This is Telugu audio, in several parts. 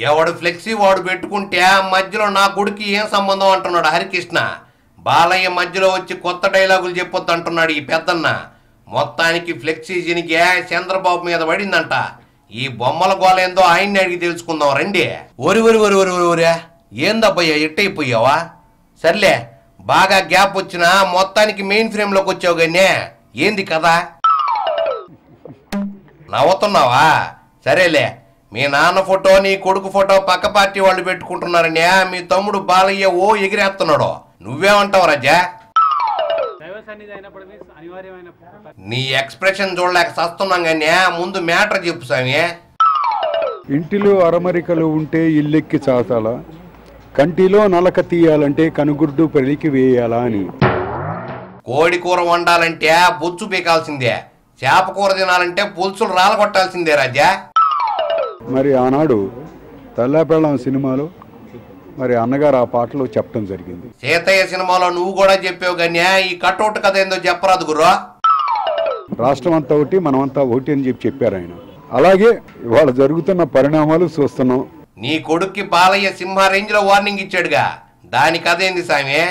ఎవడు ఫ్లెక్సీ వాడు పెట్టుకుంటే మధ్యలో నా కొడుకు ఏం సంబంధం అంటున్నాడు హరికృష్ణ. బాలయ్య మధ్యలో వచ్చి కొత్త డైలాగులు చెప్పొద్దు అంటున్నాడు ఈ పెద్దన్న. మొత్తానికి ఫ్లెక్సీ జినికి చంద్రబాబు మీద పడిందంట. ఈ బొమ్మల గోలేందో ఆయన్ని అడిగి తెలుసుకుందాం రండి. ఒరి ఏందబ్బయ్యా ఎట్టయిపోయావా? సర్లే, బాగా గ్యాప్ వచ్చినా మొత్తానికి మెయిన్ ఫ్రేమ్లోకి వచ్చావు గానే, ఏంది కదా నవ్వుతున్నావా? సరేలే, మీ నాన్న ఫోటో నీ కొడుకు ఫోటో పక్క పార్టీ వాళ్ళు పెట్టుకుంటున్నారనే మీ తమ్ముడు బాలయ్య ఓ ఎగిరేస్తున్నాడు. నువ్వేమంటావు రాజా? నీ ఎక్స్ప్రెషన్ చూడలేక సస్తున్నాం కానీ ముందు మ్యాటర్ చెప్పు స్వామి. ఇంటిలో అరమరికలు ఉంటే ఇల్లెక్కి చాతాలా, కంటిలో నలక తీయాలంటే కనుగుడ్డు పెళ్లికి వేయాలా అని. కోడి కూర వండాలంటే బొచ్చు పీకాల్సిందే, చేప కూర తినాలంటే పులుసులు రాలగొట్టాల్సిందే రాజా. మరి ఆనాడు తల్లాపెళ్ళం సినిమాలో మరి అన్నగారు ఆ పాటలో చెప్పడం జరిగింది. సీతయ్య సినిమాలో నువ్వు కూడా చెప్పావు కానీ ఈ కట్అవుట్ కథ ఏందో చెప్పరాదు గుర్రా. రాష్ట్రం అంతా ఒకటి మనమంతా ఒకటి అని చెప్పారు ఆయన. అలాగే ఇవాళ జరుగుతున్న పరిణామాలు చూస్తున్నాం. నీ కొడుక్కి బాలయ్య సింహ రేంజ్ లో వార్నింగ్ ఇచ్చాడుగా, దాని కథ ఏంది సామి?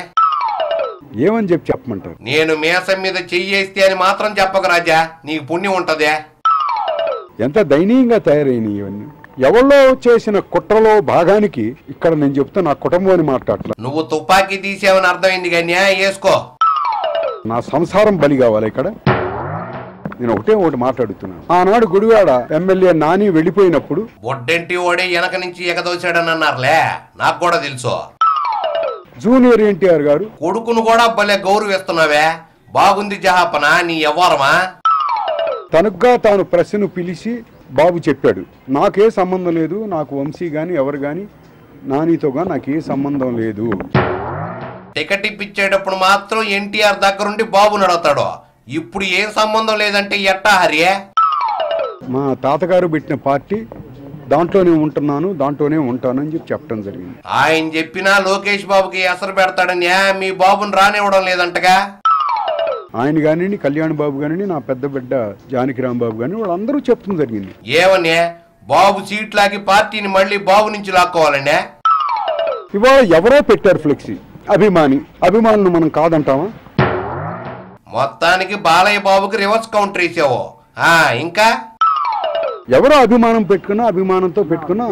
ఏమని చెప్పమంటారు? నేను మీసం మీద చెయ్యేస్తే అని మాత్రం చెప్పక రాజా, నీకు పుణ్యం ఉంటదే. ఎంత దయనీయంగా తయారైనాయి ఇవన్నీ. ఎవరో చేసిన కుట్రలో భాగానికి ఇక్కడ నేను చెప్తా నా కుటుంబం అని మాట్లాడట్లా. నువ్వు తుపాకీ తీసావని అర్థమైంది కానీ వేసుకో. నా సంసారం బలి కావాలి ఇక్కడ. నేను ఒకటి మాట్లాడుతున్నాను. ఆనాడు గుడివాడ ఎమ్మెల్యే నాని వెళ్ళిపోయినప్పుడు బొడ్డెంటి ఓడే వెనక నుంచి ఎగదోశాడని అన్నారులే, నాకు కూడా తెలుసు. జూనియర్ ఎన్టీఆర్ గారు కొడుకును కూడా భలే గౌరవిస్తున్నావే, బాగుంది జహాపన నీ వ్యవహారమా. తనుగ్గా తాను ప్రెస్ను పిలిచి బాబు చెప్పాడు, నాకే సంబంధం లేదు, నాకు వంశీ గాని ఎవరు గాని నానితో గాని నాకే సంబంధం లేదు. టికెట్ ఇప్పించేటప్పుడు మాత్రం ఎన్టీఆర్ దగ్గరుండి బాబు నడుతాడు, ఇప్పుడు ఏం సంబంధం లేదంటే ఎట్టా హరియే? మా తాతగారు పెట్టిన పార్టీ, దాంట్లోనే ఉంటున్నాను, దాంట్లోనే ఉంటానని చెప్పడం జరిగింది. ఆయన చెప్పినా లోకేష్ బాబుకి ఎసరు పెడతాడని మీ బాబుని రానివ్వడం లేదంటగా. ఆయన కానివ్వండి, కళ్యాణ్ బాబు కానివ్వండి, నా పెద్ద బిడ్డ జానకిరామ్ బాబు కాని వాళ్ళందరూ చెప్పడం జరిగింది. ఏమనే బాబు సీట్లాకి పార్టీని మళ్ళీ బాబు నుంచి లాక్కోవాలనే? ఇవాళ ఎవరో పెట్టారు ఫ్లెక్సీ, అభిమానులు మనం కాదంటామా? మొత్తానికి బాలయ్య బాబుకి రివర్స్ కౌంటర్ వేసావు. ఇంకా ఎవరో అభిమానం పెట్టుకున్నా, అభిమానంతో పెట్టుకున్నా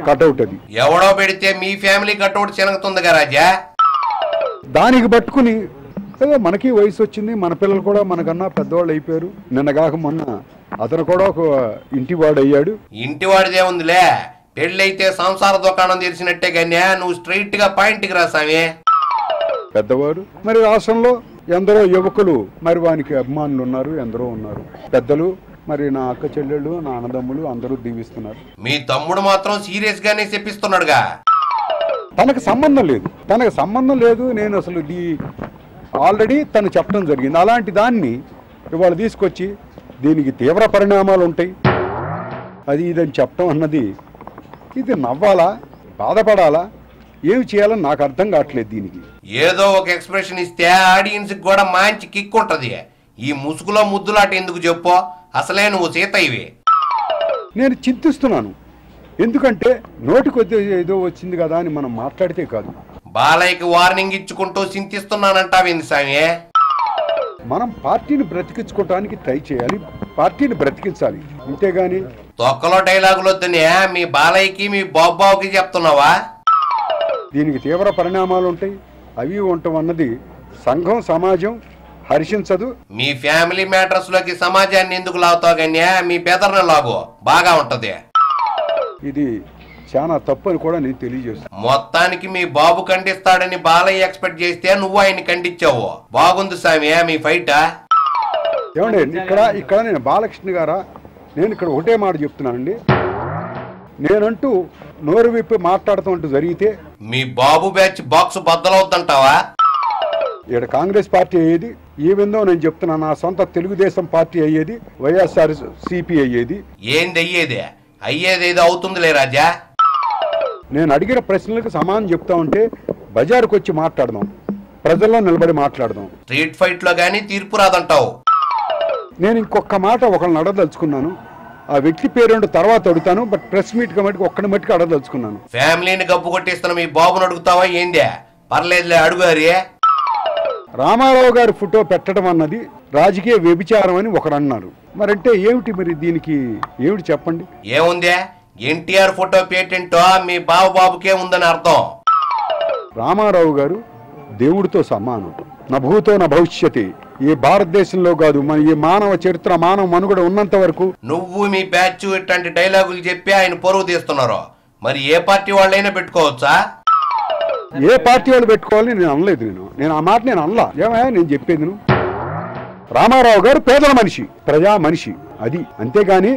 కట్అవుట్ అది. ఎవడో పెడితే మీ ఫ్యామిలీ కట్అవుట్ చినగుతుందిగా రాజా. దానికి పట్టుకుని మనకి వయసు వచ్చింది, మన పిల్లలు కూడా మనకన్నా పెద్దవాళ్ళు అయిపోయారు. నిన్నగాక మొన్న అతను కూడా ఒక ఇంటివాడు అయ్యాడు. ఇంటివాడిదే ఉందిలే, పెళ్ళైతే సంసార దుకాణం తెలిసినట్టే కానీ నువ్వు స్ట్రైట్ గా పాయింట్కి రాసామే. పెద్దవారు మరి రాష్ట్రంలో ఎందరో యువకులు మరి వానికి అభిమానులు ఉన్నారు, ఎందరో ఉన్నారు. పెద్దలు మరి నా అక్క చెల్లెళ్ళు, నా అన్నదమ్ములు అందరూ దీవిస్తున్నారు. మీ తమ్ముడు మాత్రం సీరియస్ గానే చెప్పిస్తున్నాడుగా. తనకు సంబంధం లేదు. నేను అసలు ఆల్రెడీ తను చెప్పడం జరిగింది. అలాంటి దాన్ని ఇవాళ తీసుకొచ్చి దీనికి తీవ్ర పరిణామాలు ఉంటాయి అది ఇదని చెప్పడం అన్నది, ఇది నవ్వాలా, బాధపడాలా, ఏమి చేయాలని నాకు అర్థం కావట్లేదు. దీనికి ఏదో ఒక ఎక్స్ప్రెషన్ ఇస్తే ఆడియన్స్ కూడా మంచి కిక్ ఉంటది. ఈ ముసుగులో ముద్దులాట ఎందుకు చెప్పు, అసలే నువ్వు సీతయ్యవి. నేను చింతిస్తున్నాను, ఎందుకంటే నోటికొద్ది ఏదో వచ్చింది కదా అని మనం మాట్లాడితే కాదు. బాలయ్యకి వార్నింగ్ ఇచ్చుకుంటూ చింతిస్తున్నానంటావేంది స్వామి? మనం పార్టీని బ్రతికించుకోవటానికి ట్రై చేయాలి, పార్టీని బ్రతికించాలి, అంతేగాని తొక్కలో డైలాగులు వద్దనే మీ బాలయ్యకి మీ బాబుకి చెప్తున్నావా? దీనికి తీవ్ర పరిణామాలు ఉంటాయి. అవి ఉండటం అన్నది సంఘం, సమాజం హర్షించదు. మీ ఫ్యామిలీ మ్యాటర్స్ లోకి సమాజాన్ని ఎందుకు లాగుతావు కానీ మీ పెదర్ని లాగు, బాగా ఉంటది. ఇది చాలా తప్పు అని కూడా నేను తెలియజేస్తాను. మొత్తానికి మీ బాబు ఖండిస్తాడని బాలయ్య ఎక్స్పెక్ట్ చేస్తే నువ్వు ఆయన ఖండించావు. బాగుంది స్వామి మీ ఫైట్. ఏమండి ఇక్కడ నేను బాలకృష్ణ గారా, నేను ఇక్కడ ఒకటే మాట చెప్తున్నానండి. నేనంటూ నోరు విప్పి మాట్లాడుతూ జరిగితే మీ బాబు బ్యాచ్ బాక్స్ బద్దలవుద్దంటావా? ఇక్కడ కాంగ్రెస్ పార్టీ అయ్యేది, ఏమిందో నేను చెప్తున్నా, నా సొంత తెలుగుదేశం పార్టీ అయ్యేది, వైఎస్ఆర్ సిపి అయ్యేది. ఏంది అయ్యేదేదో అవుతుందిలే రాజా. నేను అడిగిన ప్రశ్నలకు సమాధానం చెప్తా ఉంటే బజారుకు వచ్చి మాట్లాడదాం, ప్రజల్లో నిలబడి మాట్లాడదాం. స్ట్రీట్ ఫైట్ లో గానీ తీర్పు రాదంటావు. నేను ఇంకొక మాట ఒకళ్ళని అడగదలుచుకున్నాను. ఆ వ్యక్తి పేరు తర్వాత అడుగుతాను. బట్ ప్రెస్ మీట్ కాబట్టి ఒక్కడి మట్టుకు అడగదలుచుకున్నాను. ఫ్యామిలీని గబ్బు కొట్టిస్తున్న మీ బాబుని అడుగుతావా ఏందే? పర్లేదులే అడుగారి. రామారావు గారి ఫోటో పెట్టడం అన్నది రాజకీయ వ్యభిచారం అని ఒకరు అన్నారు. మరంటే ఏమిటి మరి దీనికి ఏమిటి చెప్పండి? ఏముందే, ఎన్టీఆర్ ఫోటో పేటెంటో మీ బాబుకే ఉందని అర్థం. రామారావు గారు దేవుడితో సమానం. నా భూతో నా భవిష్యతి. ఈ భారతదేశంలో కాదు, మన ఈ మానవ చరిత్ర, మానవ మనుగడ ఉన్నంత వరకు. నువ్వు మీ బ్యాచ్ ఇట్లాంటి డైలాగులు చెప్పి ఆయన పరువు తీస్తున్నారు. మరి ఏ పార్టీ వాళ్ళైనా పెట్టుకోవచ్చా? ఏ పార్టీ వాళ్ళు పెట్టుకోవాలని నేను అనలేదు. నేను ఆ మాట నేను అనలా. ఏమయ్యా నేను చెప్పేది రామారావు గారు పేదల మనిషి, ప్రజా మనిషి, అది అంతేగాని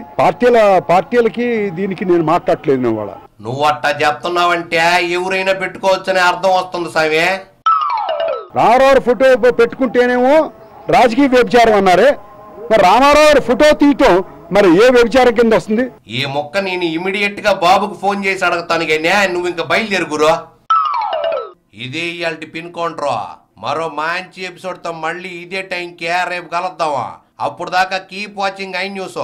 పార్టీలకి దీనికి నేను మాట్లాడట్లేదు. నువ్వు అట్టా చెప్తున్నావంటే ఎవరైనా పెట్టుకోవచ్చని అర్థం వస్తుంది సామే. రామారావు ఫోటో పెట్టుకుంటేనేమో రాజకీయ వ్యభిచారం అన్నారే, మరి రామారావు ఫోటో తీయటం మరి ఏ వ్యభిచారం కింద వస్తుంది? ఈ మొక్క నేను ఇమీడియట్ గా బాబుకు ఫోన్ చేసి అడగతాను కానీ నువ్వు ఇంకా బయలుదేరుగురో. ఇదే ఇవాళ పిన్ కౌంటర్. మరో మంచి ఎపిసోడ్ తో మళ్ళీ ఇదే టైంకి రేపు కలుద్దామా. అప్పుడు దాకా కీప్ వాచింగ్ ఐ న్యూస్.